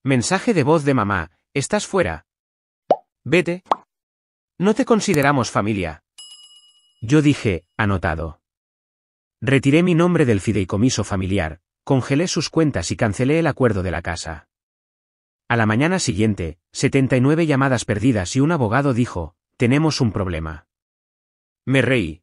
Mensaje de voz de mamá, ¿estás fuera? Vete. No te consideramos familia. Yo dije, anotado. Retiré mi nombre del fideicomiso familiar, congelé sus cuentas y cancelé el acuerdo de la casa. A la mañana siguiente, 79 llamadas perdidas y un abogado dijo, tenemos un problema. Me reí.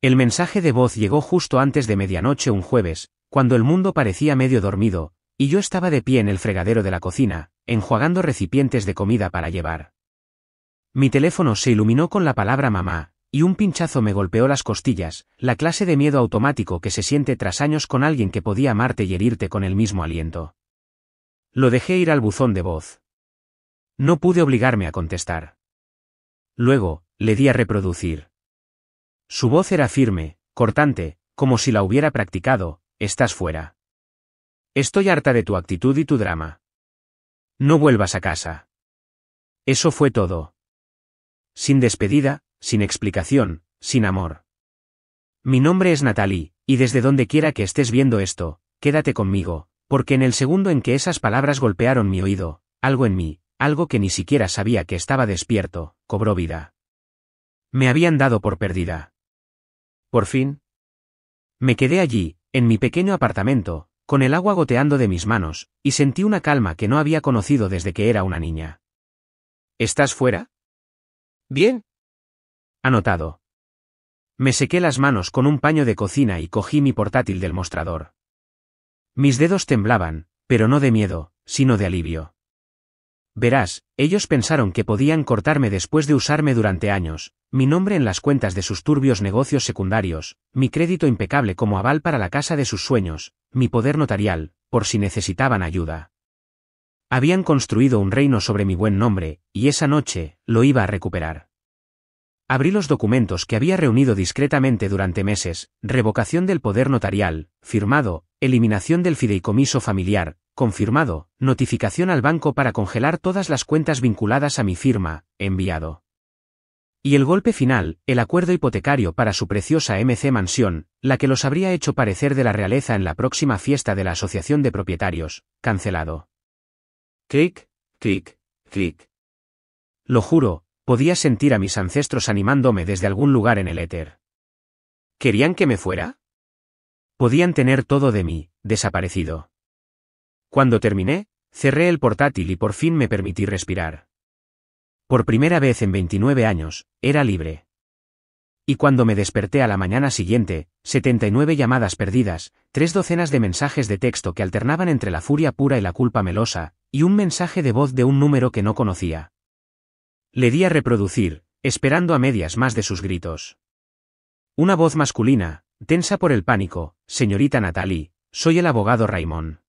El mensaje de voz llegó justo antes de medianoche un jueves, cuando el mundo parecía medio dormido, y yo estaba de pie en el fregadero de la cocina, enjuagando recipientes de comida para llevar. Mi teléfono se iluminó con la palabra mamá, y un pinchazo me golpeó las costillas, la clase de miedo automático que se siente tras años con alguien que podía amarte y herirte con el mismo aliento. Lo dejé ir al buzón de voz. No pude obligarme a contestar. Luego, le di a reproducir. Su voz era firme, cortante, como si la hubiera practicado, estás fuera. Estoy harta de tu actitud y tu drama. No vuelvas a casa. Eso fue todo. Sin despedida, sin explicación, sin amor. Mi nombre es Natalie, y desde donde quiera que estés viendo esto, quédate conmigo, porque en el segundo en que esas palabras golpearon mi oído, algo en mí, algo que ni siquiera sabía que estaba despierto, cobró vida. Me habían dado por perdida. Por fin. Me quedé allí, en mi pequeño apartamento, con el agua goteando de mis manos, y sentí una calma que no había conocido desde que era una niña. ¿Estás fuera? Bien. Anotado. Me sequé las manos con un paño de cocina y cogí mi portátil del mostrador. Mis dedos temblaban, pero no de miedo, sino de alivio. Verás, ellos pensaron que podían cortarme después de usarme durante años, mi nombre en las cuentas de sus turbios negocios secundarios, mi crédito impecable como aval para la casa de sus sueños, mi poder notarial, por si necesitaban ayuda. Habían construido un reino sobre mi buen nombre, y esa noche, lo iba a recuperar. Abrí los documentos que había reunido discretamente durante meses, revocación del poder notarial, firmado, eliminación del fideicomiso familiar, confirmado, notificación al banco para congelar todas las cuentas vinculadas a mi firma, enviado. Y el golpe final, el acuerdo hipotecario para su preciosa MC Mansión, la que los habría hecho parecer de la realeza en la próxima fiesta de la Asociación de Propietarios, cancelado. Clic, clic, clic. Lo juro, podía sentir a mis ancestros animándome desde algún lugar en el éter. ¿Querían que me fuera? Podían tener todo de mí, desaparecido. Cuando terminé, cerré el portátil y por fin me permití respirar. Por primera vez en 29 años, era libre. Y cuando me desperté a la mañana siguiente, 79 llamadas perdidas, 3 docenas de mensajes de texto que alternaban entre la furia pura y la culpa melosa, y un mensaje de voz de un número que no conocía. Le di a reproducir, esperando a medias más de sus gritos. Una voz masculina, tensa por el pánico, señorita Natalie, soy el abogado Raymond.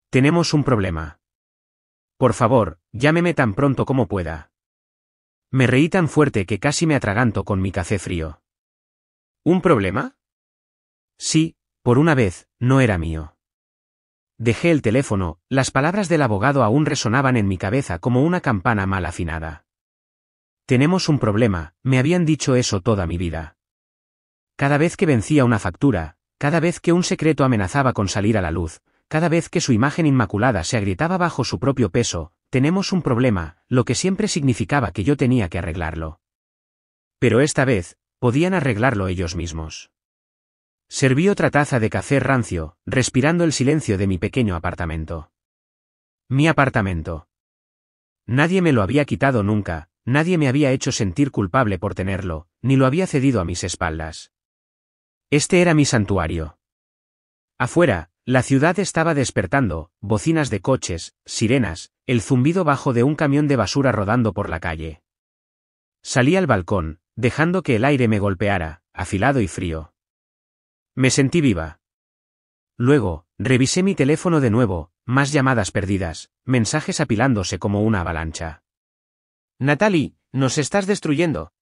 Tenemos un problema. Por favor, llámeme tan pronto como pueda. Me reí tan fuerte que casi me atraganto con mi café frío. ¿Un problema? Sí, por una vez, no era mío. Dejé el teléfono, las palabras del abogado aún resonaban en mi cabeza como una campana mal afinada. Tenemos un problema, me habían dicho eso toda mi vida. Cada vez que vencía una factura, cada vez que un secreto amenazaba con salir a la luz, cada vez que su imagen inmaculada se agrietaba bajo su propio peso, tenemos un problema, lo que siempre significaba que yo tenía que arreglarlo. Pero esta vez, podían arreglarlo ellos mismos. Serví otra taza de café rancio, respirando el silencio de mi pequeño apartamento. Mi apartamento. Nadie me lo había quitado nunca, nadie me había hecho sentir culpable por tenerlo, ni lo había cedido a mis espaldas. Este era mi santuario. Afuera, la ciudad estaba despertando, bocinas de coches, sirenas, el zumbido bajo de un camión de basura rodando por la calle. Salí al balcón, dejando que el aire me golpeara, afilado y frío. Me sentí viva. Luego, revisé mi teléfono de nuevo, más llamadas perdidas, mensajes apilándose como una avalancha. Natalie, nos estás destruyendo.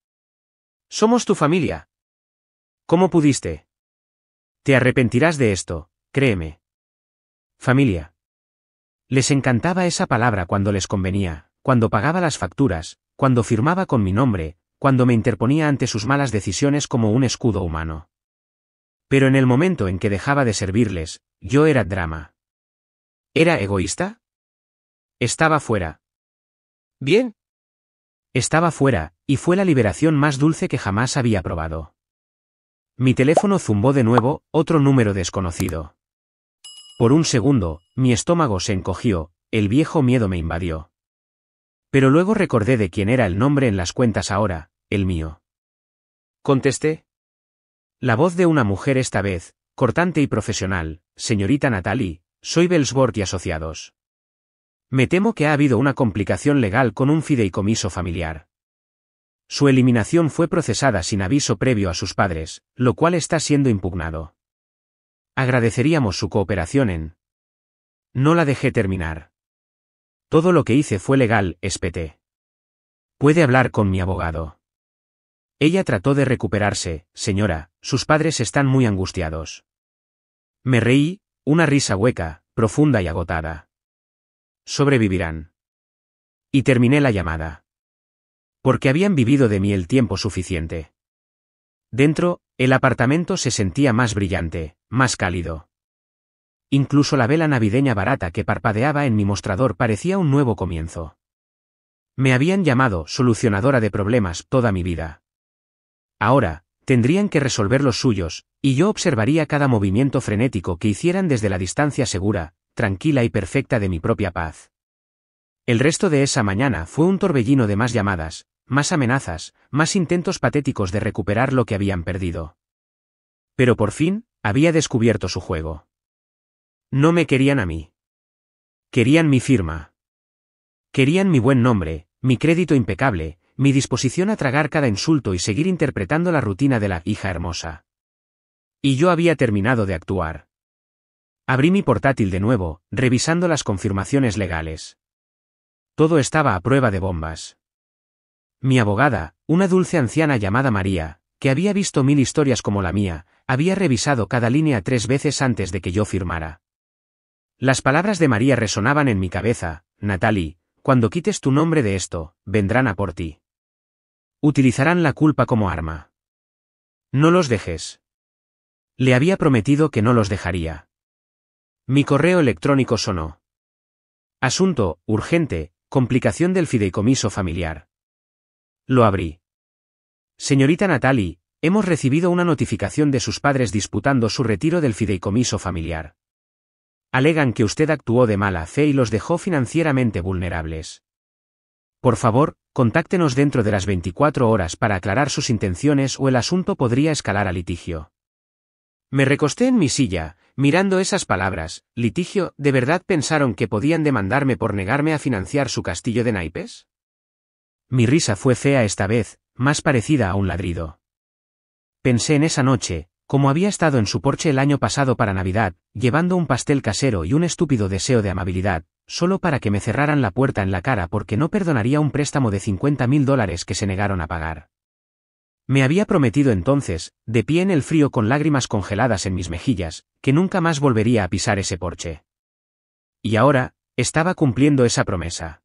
Somos tu familia. ¿Cómo pudiste? Te arrepentirás de esto, créeme. Familia. Les encantaba esa palabra cuando les convenía, cuando pagaba las facturas, cuando firmaba con mi nombre, cuando me interponía ante sus malas decisiones como un escudo humano. Pero en el momento en que dejaba de servirles, yo era drama. ¿Era egoísta? Estaba fuera. Bien. Estaba fuera, y fue la liberación más dulce que jamás había probado. Mi teléfono zumbó de nuevo, otro número desconocido. Por un segundo, mi estómago se encogió, el viejo miedo me invadió. Pero luego recordé de quién era el nombre en las cuentas ahora, el mío. Contesté. La voz de una mujer esta vez, cortante y profesional: señorita Natalie, soy Bellsworth y Asociados. Me temo que ha habido una complicación legal con un fideicomiso familiar. Su eliminación fue procesada sin aviso previo a sus padres, lo cual está siendo impugnado. Agradeceríamos su cooperación en... No la dejé terminar. Todo lo que hice fue legal, espeté. Puede hablar con mi abogado. Ella trató de recuperarse: señora, sus padres están muy angustiados. Me reí, una risa hueca, profunda y agotada. Sobrevivirán. Y terminé la llamada. Porque habían vivido de mí el tiempo suficiente. Dentro, el apartamento se sentía más brillante, más cálido. Incluso la vela navideña barata que parpadeaba en mi mostrador parecía un nuevo comienzo. Me habían llamado solucionadora de problemas toda mi vida. Ahora, tendrían que resolver los suyos, y yo observaría cada movimiento frenético que hicieran desde la distancia segura, tranquila y perfecta de mi propia paz. El resto de esa mañana fue un torbellino de más llamadas, más amenazas, más intentos patéticos de recuperar lo que habían perdido. Pero por fin, había descubierto su juego. No me querían a mí. Querían mi firma. Querían mi buen nombre, mi crédito impecable, mi disposición a tragar cada insulto y seguir interpretando la rutina de la hija hermosa. Y yo había terminado de actuar. Abrí mi portátil de nuevo, revisando las confirmaciones legales. Todo estaba a prueba de bombas. Mi abogada, una dulce anciana llamada María, que había visto 1000 historias como la mía, había revisado cada línea 3 veces antes de que yo firmara. Las palabras de María resonaban en mi cabeza: Natalie, cuando quites tu nombre de esto, vendrán a por ti. Utilizarán la culpa como arma. No los dejes. Le había prometido que no los dejaría. Mi correo electrónico sonó. Asunto, urgente, complicación del fideicomiso familiar. Lo abrí. Señorita Natalie, hemos recibido una notificación de sus padres disputando su retiro del fideicomiso familiar. Alegan que usted actuó de mala fe y los dejó financieramente vulnerables. Por favor, contáctenos dentro de las 24 horas para aclarar sus intenciones o el asunto podría escalar a litigio. Me recosté en mi silla, mirando esas palabras: litigio. ¿De verdad pensaron que podían demandarme por negarme a financiar su castillo de naipes? Mi risa fue fea esta vez, más parecida a un ladrido. Pensé en esa noche, como había estado en su porche el año pasado para Navidad, llevando un pastel casero y un estúpido deseo de amabilidad, solo para que me cerraran la puerta en la cara porque no perdonaría un préstamo de $50.000 que se negaron a pagar. Me había prometido entonces, de pie en el frío con lágrimas congeladas en mis mejillas, que nunca más volvería a pisar ese porche. Y ahora, estaba cumpliendo esa promesa.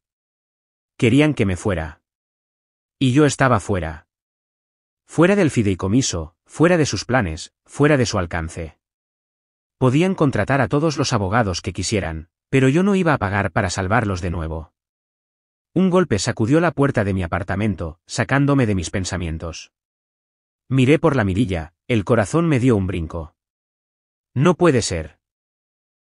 Querían que me fuera. Y yo estaba fuera. Fuera del fideicomiso, fuera de sus planes, fuera de su alcance. Podían contratar a todos los abogados que quisieran, pero yo no iba a pagar para salvarlos de nuevo. Un golpe sacudió la puerta de mi apartamento, sacándome de mis pensamientos. Miré por la mirilla, el corazón me dio un brinco. No puede ser.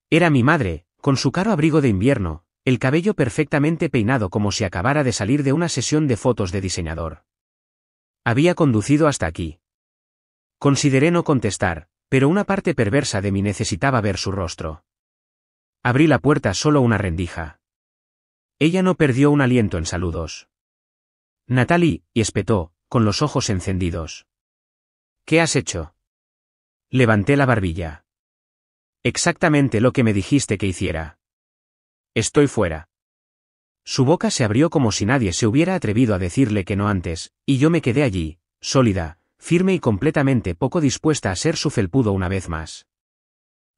Era mi madre, con su caro abrigo de invierno, el cabello perfectamente peinado como si acabara de salir de una sesión de fotos de diseñador. Había conducido hasta aquí. Consideré no contestar, pero una parte perversa de mí necesitaba ver su rostro. Abrí la puerta solo una rendija. Ella no perdió un aliento en saludos. Natalie, y espetó, con los ojos encendidos. ¿Qué has hecho? Levanté la barbilla. Exactamente lo que me dijiste que hiciera. Estoy fuera. Su boca se abrió como si nadie se hubiera atrevido a decirle que no antes, y yo me quedé allí, sólida, firme y completamente poco dispuesta a ser su felpudo una vez más.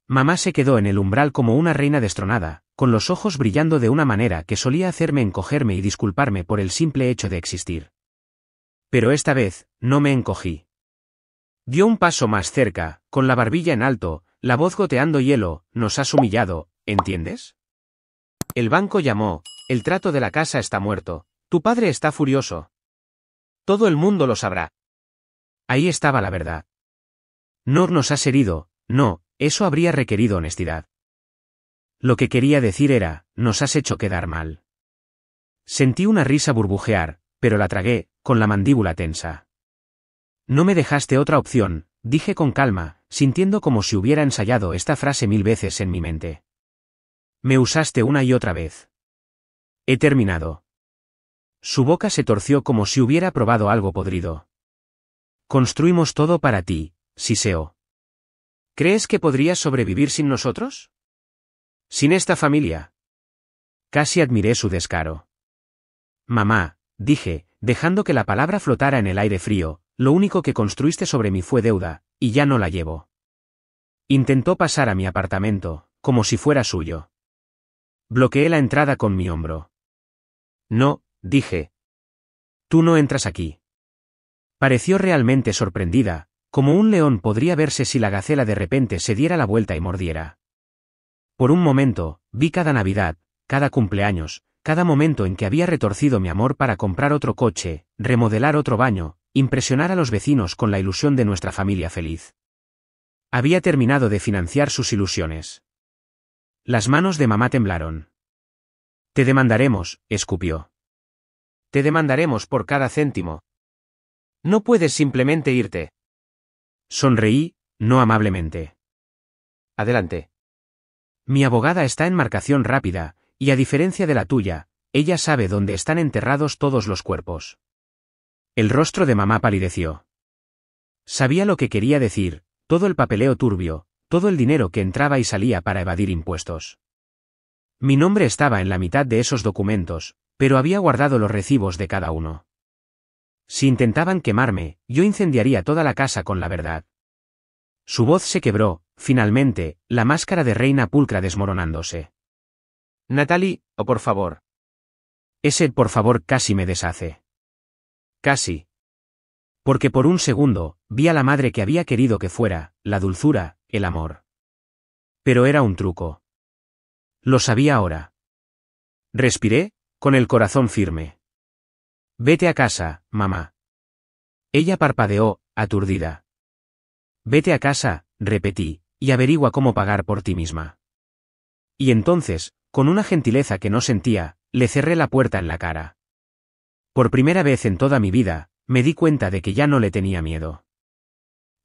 Mamá se quedó en el umbral como una reina destronada, con los ojos brillando de una manera que solía hacerme encogerme y disculparme por el simple hecho de existir. Pero esta vez, no me encogí. Dio un paso más cerca, con la barbilla en alto, la voz goteando hielo: nos has humillado, ¿entiendes? El banco llamó, El trato de la casa está muerto. Tu padre está furioso. Todo el mundo lo sabrá. Ahí estaba la verdad. No nos has herido, no, eso habría requerido honestidad. Lo que quería decir era, nos has hecho quedar mal. Sentí una risa burbujear, pero la tragué, con la mandíbula tensa. No me dejaste otra opción, dije con calma, sintiendo como si hubiera ensayado esta frase 1000 veces en mi mente. Me usaste una y otra vez. He terminado. Su boca se torció como si hubiera probado algo podrido. Construimos todo para ti, siseó. ¿Crees que podrías sobrevivir sin nosotros? ¿Sin esta familia? Casi admiré su descaro. Mamá, dije, dejando que la palabra flotara en el aire frío, lo único que construiste sobre mí fue deuda, y ya no la llevo. Intentó pasar a mi apartamento, como si fuera suyo. Bloqueé la entrada con mi hombro. No, dije. Tú no entras aquí. Pareció realmente sorprendida, como un león podría verse si la gacela de repente se diera la vuelta y mordiera. Por un momento, vi cada Navidad, cada cumpleaños, cada momento en que había retorcido mi amor para comprar otro coche, remodelar otro baño, impresionar a los vecinos con la ilusión de nuestra familia feliz. Había terminado de financiar sus ilusiones. Las manos de mamá temblaron. Te demandaremos, escupió. Te demandaremos por cada céntimo. No puedes simplemente irte. Sonreí, no amablemente. Adelante. Mi abogada está en marcación rápida, y a diferencia de la tuya, ella sabe dónde están enterrados todos los cuerpos. El rostro de mamá palideció. Sabía lo que quería decir, todo el papeleo turbio, todo el dinero que entraba y salía para evadir impuestos. Mi nombre estaba en la mitad de esos documentos, pero había guardado los recibos de cada uno. Si intentaban quemarme, yo incendiaría toda la casa con la verdad. Su voz se quebró, finalmente, la máscara de reina pulcra desmoronándose. Natalie, oh por favor. Ese por favor casi me deshace. Casi. Porque por un segundo, vi a la madre que había querido que fuera, la dulzura, el amor. Pero era un truco. Lo sabía ahora. Respiré, con el corazón firme. Vete a casa, mamá. Ella parpadeó, aturdida. Vete a casa, repetí, y averigua cómo pagar por ti misma. Y entonces, con una gentileza que no sentía, le cerré la puerta en la cara. Por primera vez en toda mi vida, me di cuenta de que ya no le tenía miedo.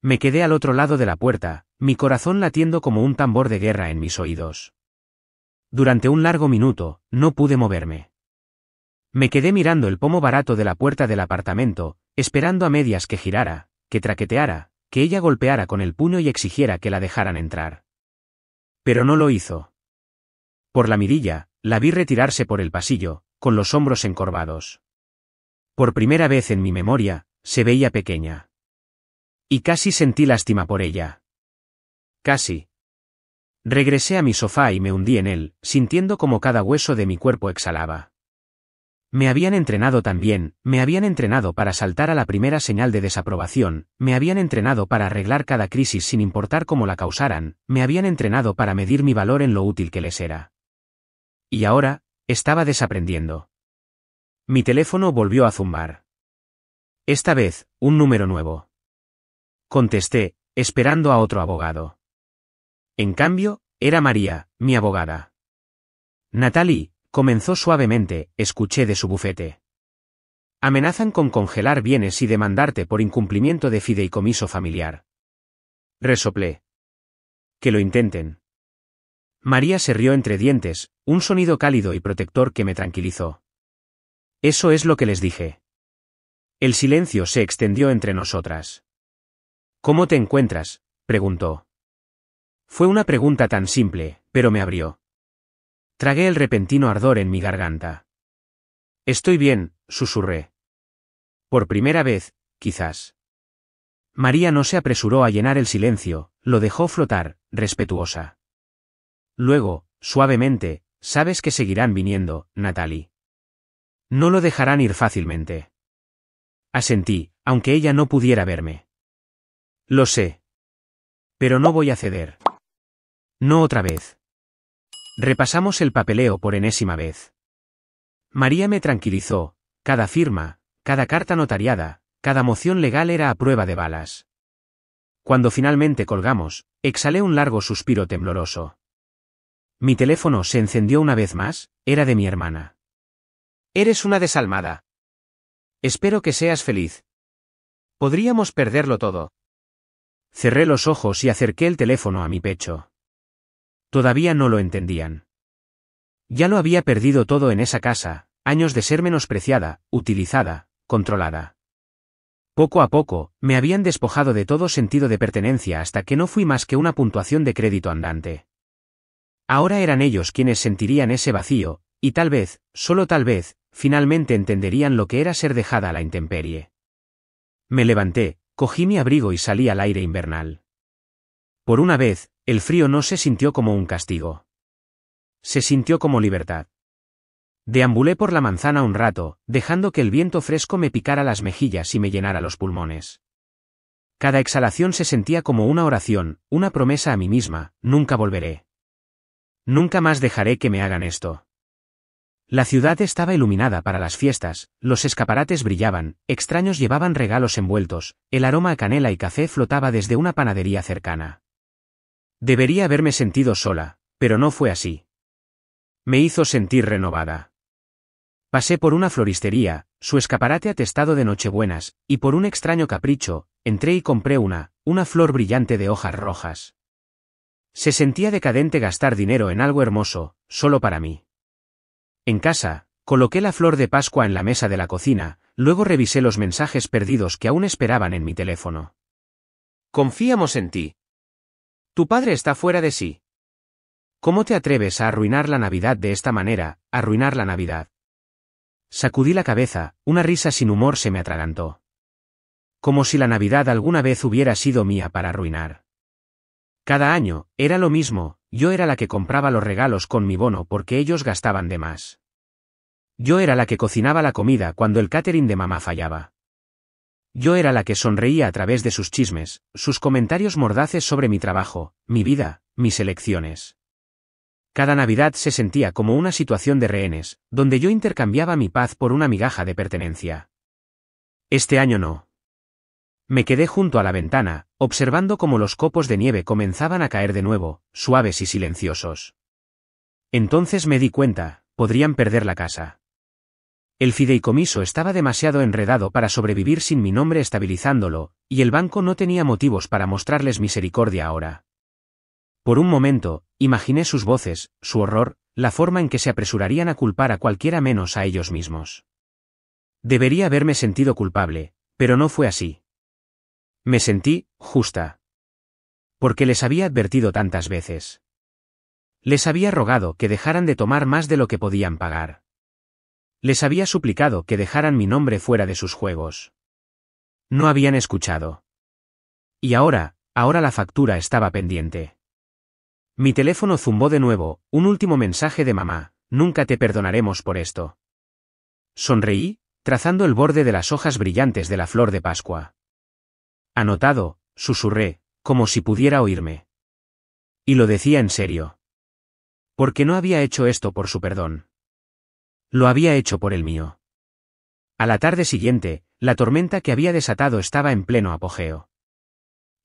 Me quedé al otro lado de la puerta, mi corazón latiendo como un tambor de guerra en mis oídos. Durante un largo minuto, no pude moverme. Me quedé mirando el pomo barato de la puerta del apartamento, esperando a medias que girara, que traqueteara, que ella golpeara con el puño y exigiera que la dejaran entrar. Pero no lo hizo. Por la mirilla, la vi retirarse por el pasillo, con los hombros encorvados. Por primera vez en mi memoria, se veía pequeña. Y casi sentí lástima por ella. Casi. Regresé a mi sofá y me hundí en él, sintiendo como cada hueso de mi cuerpo exhalaba. Me habían entrenado tan bien, me habían entrenado para saltar a la primera señal de desaprobación, me habían entrenado para arreglar cada crisis sin importar cómo la causaran, me habían entrenado para medir mi valor en lo útil que les era. Y ahora, estaba desaprendiendo. Mi teléfono volvió a zumbar. Esta vez, un número nuevo. Contesté, esperando a otro abogado. En cambio, era María, mi abogada. Natalie, comenzó suavemente, escuché de su bufete. Amenazan con congelar bienes y demandarte por incumplimiento de fideicomiso familiar. Resoplé. Que lo intenten. María se rió entre dientes, un sonido cálido y protector que me tranquilizó. Eso es lo que les dije. El silencio se extendió entre nosotras. ¿Cómo te encuentras?, preguntó. Fue una pregunta tan simple, pero me abrió. Tragué el repentino ardor en mi garganta. Estoy bien, susurré. Por primera vez, quizás. María no se apresuró a llenar el silencio, lo dejó flotar, respetuosa. Luego, suavemente, sabes que seguirán viniendo, Natalie. No lo dejarán ir fácilmente. Asentí, aunque ella no pudiera verme. Lo sé. Pero no voy a ceder. No otra vez. Repasamos el papeleo por enésima vez. María me tranquilizó, cada firma, cada carta notariada, cada moción legal era a prueba de balas. Cuando finalmente colgamos, exhalé un largo suspiro tembloroso. Mi teléfono se encendió una vez más, era de mi hermana. Eres una desalmada. Espero que seas feliz. Podríamos perderlo todo. Cerré los ojos y acerqué el teléfono a mi pecho. Todavía no lo entendían. Ya lo había perdido todo en esa casa, años de ser menospreciada, utilizada, controlada. Poco a poco, me habían despojado de todo sentido de pertenencia hasta que no fui más que una puntuación de crédito andante. Ahora eran ellos quienes sentirían ese vacío, y tal vez, solo tal vez, finalmente entenderían lo que era ser dejada a la intemperie. Me levanté, cogí mi abrigo y salí al aire invernal. Por una vez, el frío no se sintió como un castigo. Se sintió como libertad. Deambulé por la manzana un rato, dejando que el viento fresco me picara las mejillas y me llenara los pulmones. Cada exhalación se sentía como una oración, una promesa a mí misma: nunca volveré. Nunca más dejaré que me hagan esto. La ciudad estaba iluminada para las fiestas, los escaparates brillaban, extraños llevaban regalos envueltos, el aroma a canela y café flotaba desde una panadería cercana. Debería haberme sentido sola, pero no fue así. Me hizo sentir renovada. Pasé por una floristería, su escaparate atestado de nochebuenas, y por un extraño capricho, entré y compré una flor brillante de hojas rojas. Se sentía decadente gastar dinero en algo hermoso, solo para mí. En casa, coloqué la flor de Pascua en la mesa de la cocina, luego revisé los mensajes perdidos que aún esperaban en mi teléfono. Confiamos en ti. Tu padre está fuera de sí. ¿Cómo te atreves a arruinar la Navidad de esta manera, arruinar la Navidad? Sacudí la cabeza, una risa sin humor se me atragantó. Como si la Navidad alguna vez hubiera sido mía para arruinar. Cada año, era lo mismo, yo era la que compraba los regalos con mi bono porque ellos gastaban de más. Yo era la que cocinaba la comida cuando el catering de mamá fallaba. Yo era la que sonreía a través de sus chismes, sus comentarios mordaces sobre mi trabajo, mi vida, mis elecciones. Cada Navidad se sentía como una situación de rehenes, donde yo intercambiaba mi paz por una migaja de pertenencia. Este año no. Me quedé junto a la ventana, observando cómo los copos de nieve comenzaban a caer de nuevo, suaves y silenciosos. Entonces me di cuenta, podrían perder la casa. El fideicomiso estaba demasiado enredado para sobrevivir sin mi nombre estabilizándolo, y el banco no tenía motivos para mostrarles misericordia ahora. Por un momento, imaginé sus voces, su horror, la forma en que se apresurarían a culpar a cualquiera menos a ellos mismos. Debería haberme sentido culpable, pero no fue así. Me sentí justa. Porque les había advertido tantas veces. Les había rogado que dejaran de tomar más de lo que podían pagar. Les había suplicado que dejaran mi nombre fuera de sus juegos. No habían escuchado. Y ahora la factura estaba pendiente. Mi teléfono zumbó de nuevo, un último mensaje de mamá: nunca te perdonaremos por esto. Sonreí, trazando el borde de las hojas brillantes de la flor de Pascua. Anotado, susurré, como si pudiera oírme. Y lo decía en serio. Porque no había hecho esto por su perdón. Lo había hecho por el mío. A la tarde siguiente, la tormenta que había desatado estaba en pleno apogeo.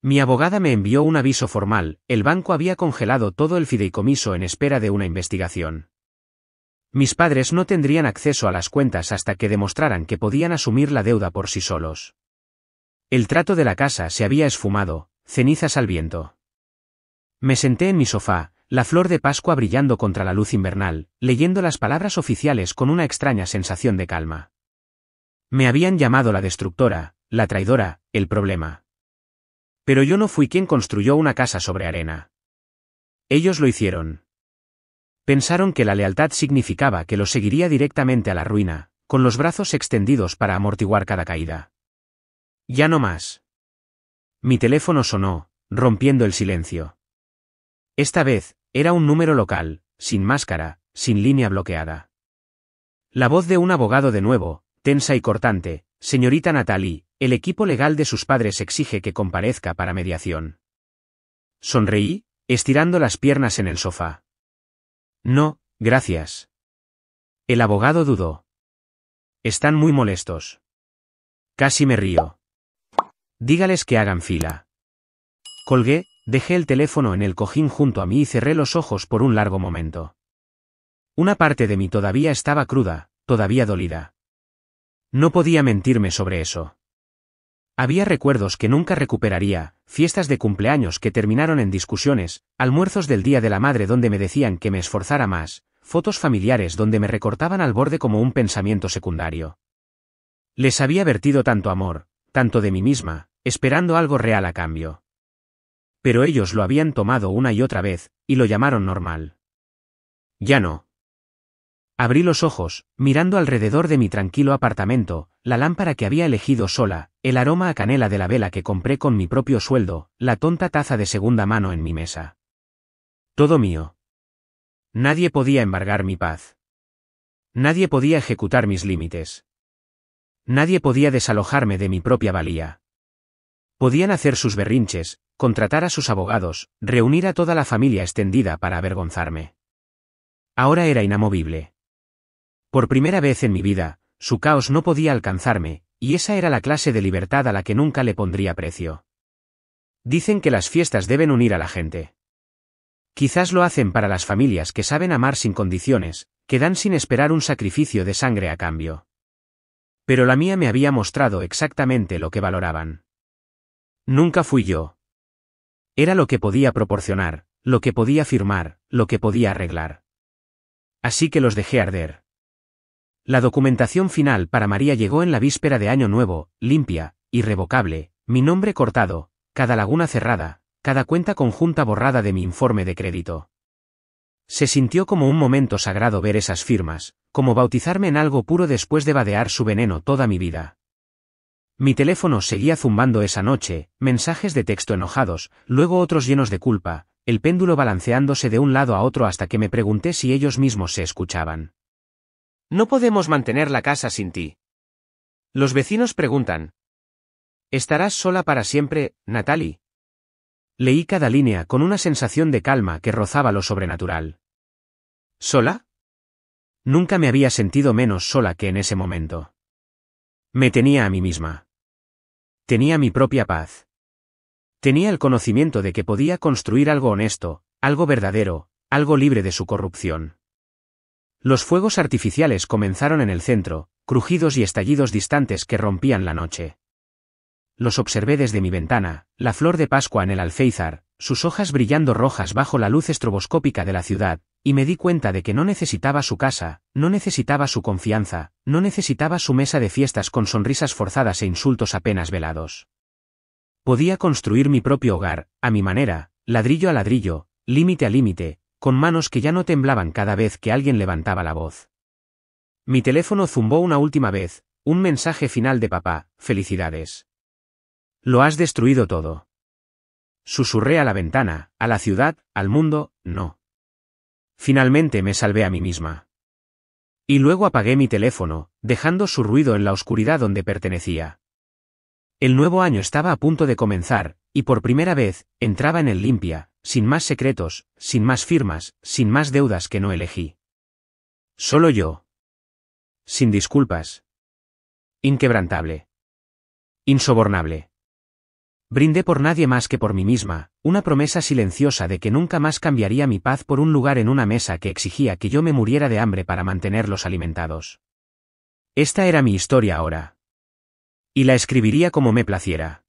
Mi abogada me envió un aviso formal: el banco había congelado todo el fideicomiso en espera de una investigación. Mis padres no tendrían acceso a las cuentas hasta que demostraran que podían asumir la deuda por sí solos. El trato de la casa se había esfumado, cenizas al viento. Me senté en mi sofá, la flor de Pascua brillando contra la luz invernal, leyendo las palabras oficiales con una extraña sensación de calma. Me habían llamado la destructora, la traidora, el problema. Pero yo no fui quien construyó una casa sobre arena. Ellos lo hicieron. Pensaron que la lealtad significaba que los seguiría directamente a la ruina, con los brazos extendidos para amortiguar cada caída. Ya no más. Mi teléfono sonó, rompiendo el silencio. Esta vez, era un número local, sin máscara, sin línea bloqueada. La voz de un abogado de nuevo, tensa y cortante: señorita Natalie, el equipo legal de sus padres exige que comparezca para mediación. Sonreí, estirando las piernas en el sofá. No, gracias. El abogado dudó. Están muy molestos. Casi me río. Dígales que hagan fila. Colgué, dejé el teléfono en el cojín junto a mí y cerré los ojos por un largo momento. Una parte de mí todavía estaba cruda, todavía dolida. No podía mentirme sobre eso. Había recuerdos que nunca recuperaría, fiestas de cumpleaños que terminaron en discusiones, almuerzos del Día de la Madre donde me decían que me esforzara más, fotos familiares donde me recortaban al borde como un pensamiento secundario. Les había vertido tanto amor, tanto de mí misma, esperando algo real a cambio. Pero ellos lo habían tomado una y otra vez, y lo llamaron normal. Ya no. Abrí los ojos, mirando alrededor de mi tranquilo apartamento, la lámpara que había elegido sola, el aroma a canela de la vela que compré con mi propio sueldo, la tonta taza de segunda mano en mi mesa. Todo mío. Nadie podía embargar mi paz. Nadie podía ejecutar mis límites. Nadie podía desalojarme de mi propia valía. Podían hacer sus berrinches, contratar a sus abogados, reunir a toda la familia extendida para avergonzarme. Ahora era inamovible. Por primera vez en mi vida, su caos no podía alcanzarme, y esa era la clase de libertad a la que nunca le pondría precio. Dicen que las fiestas deben unir a la gente. Quizás lo hacen para las familias que saben amar sin condiciones, que dan sin esperar un sacrificio de sangre a cambio. Pero la mía me había mostrado exactamente lo que valoraban. Nunca fui yo. Era lo que podía proporcionar, lo que podía firmar, lo que podía arreglar. Así que los dejé arder. La documentación final para María llegó en la víspera de Año Nuevo, limpia, irrevocable, mi nombre cortado, cada laguna cerrada, cada cuenta conjunta borrada de mi informe de crédito. Se sintió como un momento sagrado ver esas firmas, como bautizarme en algo puro después de vadear su veneno toda mi vida. Mi teléfono seguía zumbando esa noche, mensajes de texto enojados, luego otros llenos de culpa, el péndulo balanceándose de un lado a otro hasta que me pregunté si ellos mismos se escuchaban. No podemos mantener la casa sin ti. Los vecinos preguntan. ¿Estarás sola para siempre, Natalie? Leí cada línea con una sensación de calma que rozaba lo sobrenatural. ¿Sola? Nunca me había sentido menos sola que en ese momento. Me tenía a mí misma. Tenía mi propia paz. Tenía el conocimiento de que podía construir algo honesto, algo verdadero, algo libre de su corrupción. Los fuegos artificiales comenzaron en el centro, crujidos y estallidos distantes que rompían la noche. Los observé desde mi ventana, la flor de Pascua en el alféizar, sus hojas brillando rojas bajo la luz estroboscópica de la ciudad, y me di cuenta de que no necesitaba su casa, no necesitaba su confianza, no necesitaba su mesa de fiestas con sonrisas forzadas e insultos apenas velados. Podía construir mi propio hogar, a mi manera, ladrillo a ladrillo, límite a límite, con manos que ya no temblaban cada vez que alguien levantaba la voz. Mi teléfono zumbó una última vez, un mensaje final de papá, felicidades. Lo has destruido todo. Susurré a la ventana, a la ciudad, al mundo, no. Finalmente me salvé a mí misma. Y luego apagué mi teléfono, dejando su ruido en la oscuridad donde pertenecía. El nuevo año estaba a punto de comenzar, y por primera vez, entraba en él limpia, sin más secretos, sin más firmas, sin más deudas que no elegí. Solo yo. Sin disculpas. Inquebrantable. Insobornable. Brindé por nadie más que por mí misma, una promesa silenciosa de que nunca más cambiaría mi paz por un lugar en una mesa que exigía que yo me muriera de hambre para mantenerlos alimentados. Esta era mi historia ahora. Y la escribiría como me placiera.